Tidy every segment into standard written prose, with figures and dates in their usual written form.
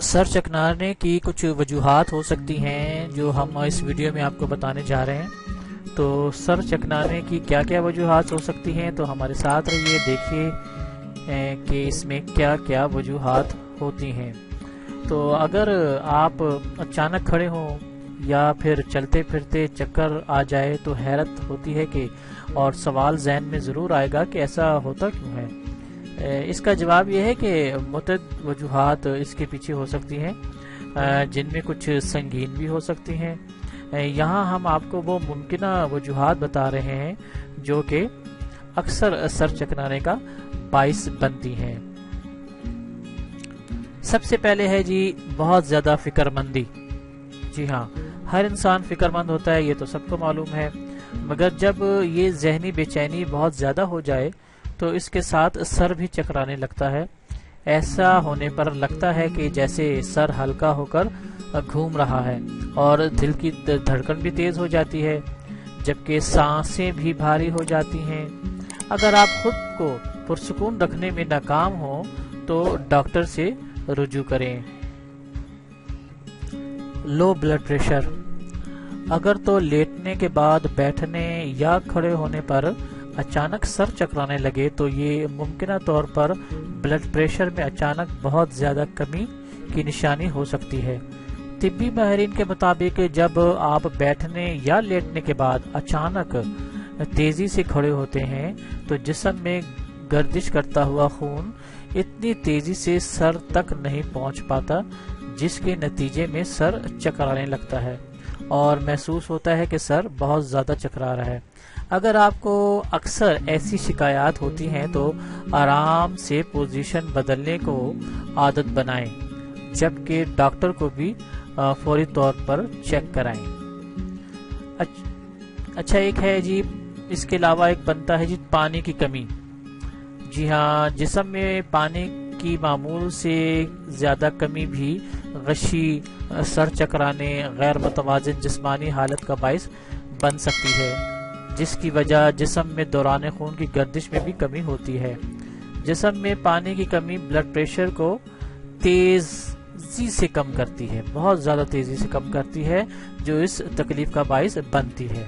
سر چکنانے کی کچھ وجوہات ہو سکتی ہیں جو ہم اس ویڈیو میں آپ کو بتانے جا رہے ہیں۔ تو سر چکنانے کی کیا کیا وجوہات ہو سکتی ہیں، تو ہمارے ساتھ رہیے، دیکھیے کہ اس میں کیا کیا وجوہات ہوتی ہیں۔ تو اگر آپ اچانک کھڑے ہوں یا پھر چلتے پھرتے چکر آ جائے تو حیرت ہوتی ہے کہ اور سوال ذہن میں ضرور آئے گا کہ ایسا ہوتا کیوں ہے۔ اس کا جواب یہ ہے کہ متعدد وجوہات اس کے پیچھے ہو سکتی ہیں، جن میں کچھ سنگین بھی ہو سکتی ہیں۔ یہاں ہم آپ کو وہ ممکنہ وجوہات بتا رہے ہیں جو کہ اکثر سر چکنانے کا باعث بنتی ہیں۔ سب سے پہلے ہے جی بہت زیادہ فکر مندی۔ جی ہاں، ہر انسان فکر مند ہوتا ہے، یہ تو سب کو معلوم ہے، مگر جب یہ ذہنی بے چینی بہت زیادہ ہو جائے تو اس کے ساتھ سر بھی چکرانے لگتا ہے۔ ایسا ہونے پر لگتا ہے کہ جیسے سر ہلکا ہو کر گھوم رہا ہے اور دل کی دھڑکن بھی تیز ہو جاتی ہے، جبکہ سانسیں بھی بھاری ہو جاتی ہیں۔ اگر آپ خود کو پرسکون رکھنے میں ناکام ہوں تو ڈاکٹر سے رجوع کریں۔ Low blood pressure. اگر تو لیٹنے کے بعد بیٹھنے یا کھڑے ہونے پر اچانک سر چکرانے لگے تو یہ ممکنہ طور پر بلڈ پریشر میں اچانک بہت زیادہ کمی کی نشانی ہو سکتی ہے۔ طبی ماہرین کے مطابق جب آپ بیٹھنے یا لیٹنے کے بعد اچانک تیزی سے کھڑے ہوتے ہیں تو جسم میں گردش کرتا ہوا خون اتنی تیزی سے سر تک نہیں پہنچ پاتا، جس کے نتیجے میں سر چکرانے لگتا ہے اور محسوس ہوتا ہے کہ سر بہت زیادہ چکرا رہا ہے۔ اگر آپ کو اکثر ایسی شکایات ہوتی ہیں تو آرام سے پوزیشن بدلنے کو عادت بنائیں، جبکہ ڈاکٹر کو بھی فوری طور پر چیک کرائیں۔ اچھا، ایک ہے جی اس کے علاوہ ایک بنتا ہے جی پانی کی کمی۔ جی ہاں، جسم میں پانی کی معمول سے زیادہ کمی بھی غشی، سر چکرانے، غیر متوازن جسمانی حالت کا باعث بن سکتی ہے، جس کی وجہ جسم میں دوران خون کی گردش میں بھی کمی ہوتی ہے۔ جسم میں پانی کی کمی بلڈ پریشر کو تیزی سے کم کرتی ہے، بہت زیادہ تیزی سے کم کرتی ہے، جو اس تکلیف کا باعث بنتی ہے۔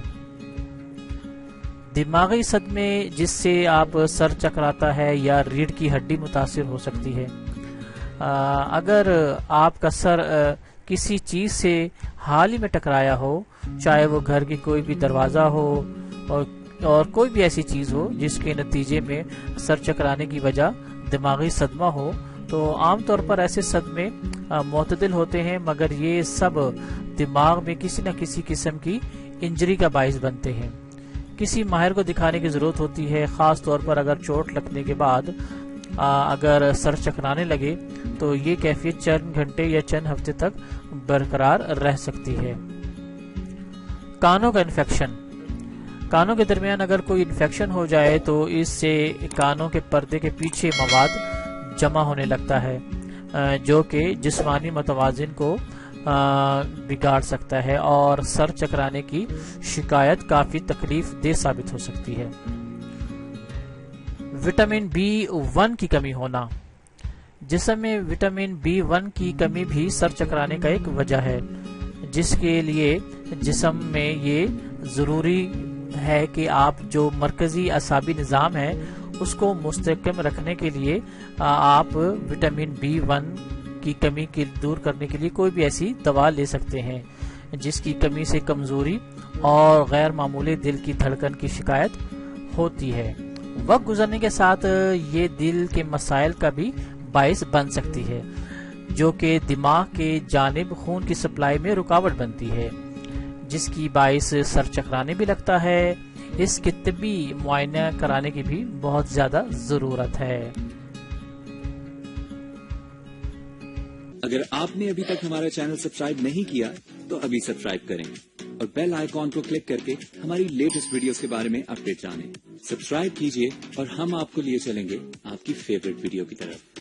دماغی صدمے، جس سے آپ سر چکراتا ہے یا ریڑھ کی ہڈی متاثر ہو سکتی ہے۔ اگر آپ کا سر کسی چیز سے حال ہی میں ٹکرایا ہو، چاہے وہ گھر کی کوئی بھی دروازہ ہو اور کوئی بھی ایسی چیز ہو جس کے نتیجے میں سر چکرانے کی وجہ دماغی صدمہ ہو، تو عام طور پر ایسے صدمے معتدل ہوتے ہیں، مگر یہ سب دماغ میں کسی نہ کسی قسم کی انجری کا باعث بنتے ہیں۔ کسی ماہر کو دکھانے کی ضرورت ہوتی ہے، خاص طور پر اگر چوٹ لگنے کے بعد اگر سر چکرانے لگے تو یہ کیفیت چند گھنٹے یا چند ہفتے تک برقرار رہ سکتی ہے۔ کانوں کا انفیکشن۔ کانوں کے درمیان اگر کوئی انفیکشن ہو جائے تو اس سے کانوں کے پردے کے پیچھے مواد جمع ہونے لگتا ہے، جو کہ جسمانی متوازن کو بگاڑ سکتا ہے اور سر چکرانے کی شکایت کافی تکلیف دہ ثابت ہو سکتی ہے۔ وٹامن B1 کی کمی ہونا۔ جسم میں وٹامن B1 کی کمی بھی سر چکرانے کا ایک وجہ ہے، جس کے لیے جسم میں یہ ضروری ہے کہ آپ جو مرکزی اعصابی نظام ہے اس کو مستحکم رکھنے کے لیے آپ وٹامن B1 کی کمی کو دور کرنے کے لیے کوئی بھی ایسی دوا لے سکتے ہیں، جس کی کمی سے کمزوری اور غیر معمولی دل کی دھڑکن کی شکایت ہوتی ہے۔ وقت گزرنے کے ساتھ یہ دل کے مسائل کا بھی باعث بن سکتی ہے، جو کہ دماغ کے جانب خون کی سپلائی میں رکاوٹ بنتی ہے، جس کی باعث سر چکرانے بھی لگتا ہے۔ اس کے طبی معائنہ کرانے کی بھی بہت زیادہ ضرورت ہے۔ اگر آپ نے ابھی تک ہمارا چینل سبسکرائب نہیں کیا تو ابھی سبسکرائب کریں اور بیل آئیکن کو کلک کر کے ہماری لیٹسٹ ویڈیوز کے بارے میں اپڈیٹ جانیں۔ سبسکرائب کیجئے اور ہم آپ کو لیے چلیں گے آپ کی فیورٹ ویڈیو کی طرف۔